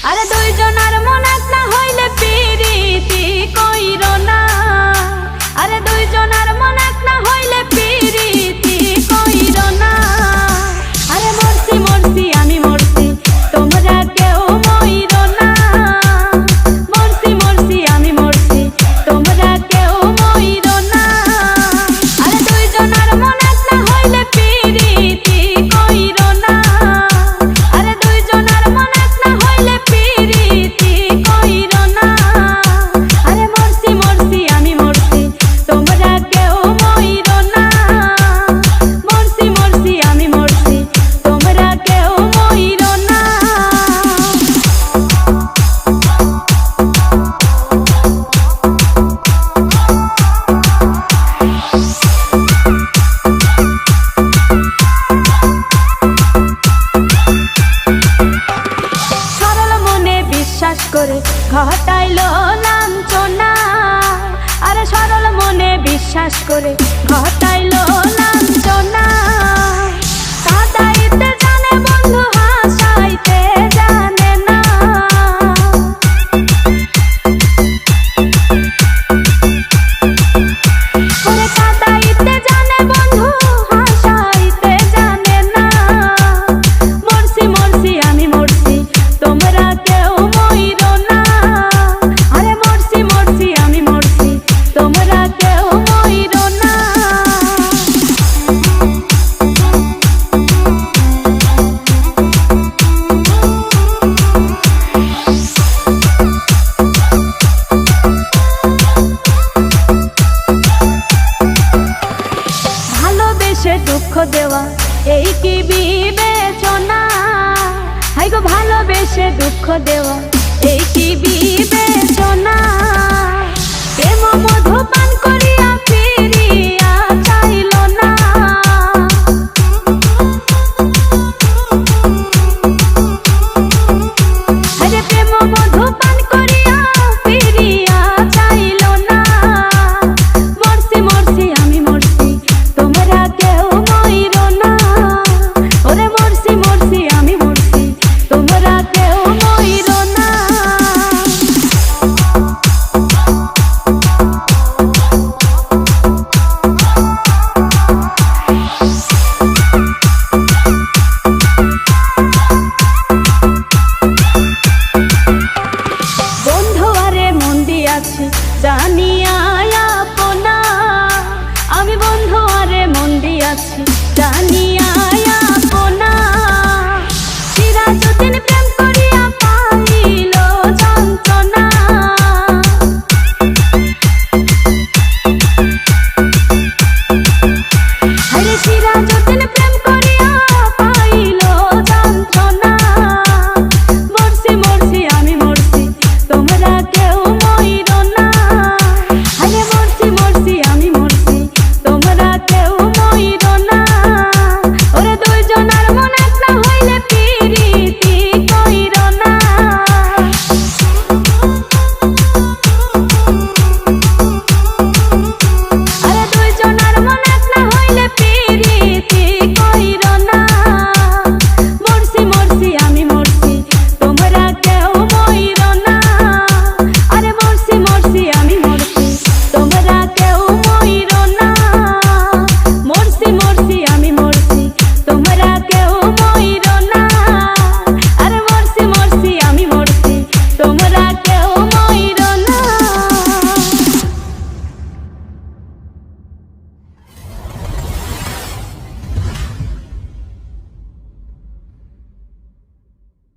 আরে দুইজনের মন এক না হইলে পিরিতি কইরো না। আরে দুইজনের মন এক না হইলে পিরিতি কইরো না। আরে মরছি মরছি আমি মরছি তোমরা কেউ মইরো না। মরছি মরছি আমি মরছি তোমরা কেউ মইরো না। আরে দুইজনের মন এক না হইলে পিরিতি কইরো না। আরে দুইজনের মন এক না হইলে পিরিতি কইরো না। আরে মরছি মরছি আমি মরছি তোমরা কেউ মইরো না। মরছি মরছি আমি মরছি তোমরা কেউ মইরো না। সরল মনে বিশ্বাস করে ঘটাইলো লাঞ্ছনা। আরে সরল মনে বিশ্বাস করে ঘটাইলো লাঞ্ছনা। কাঁদাইতে জানে বন্ধু হাসাইতে জানে না। ওরে কাঁদাইতে জানে বন্ধু হাসাইতে জানে না। মরছি মরছি আমি মরছি তোমরা কেউ মইরো না। আরে মরছি মরছি আমি মরছি তোমরা কেউ মইরো না। ভালোবেসে দুঃখ দেওয়া এই কি বিবেচনা। হাই গো ভালোবেসে দুঃখ দেওয়া এই কি বিবেচনা। প্রেম মধু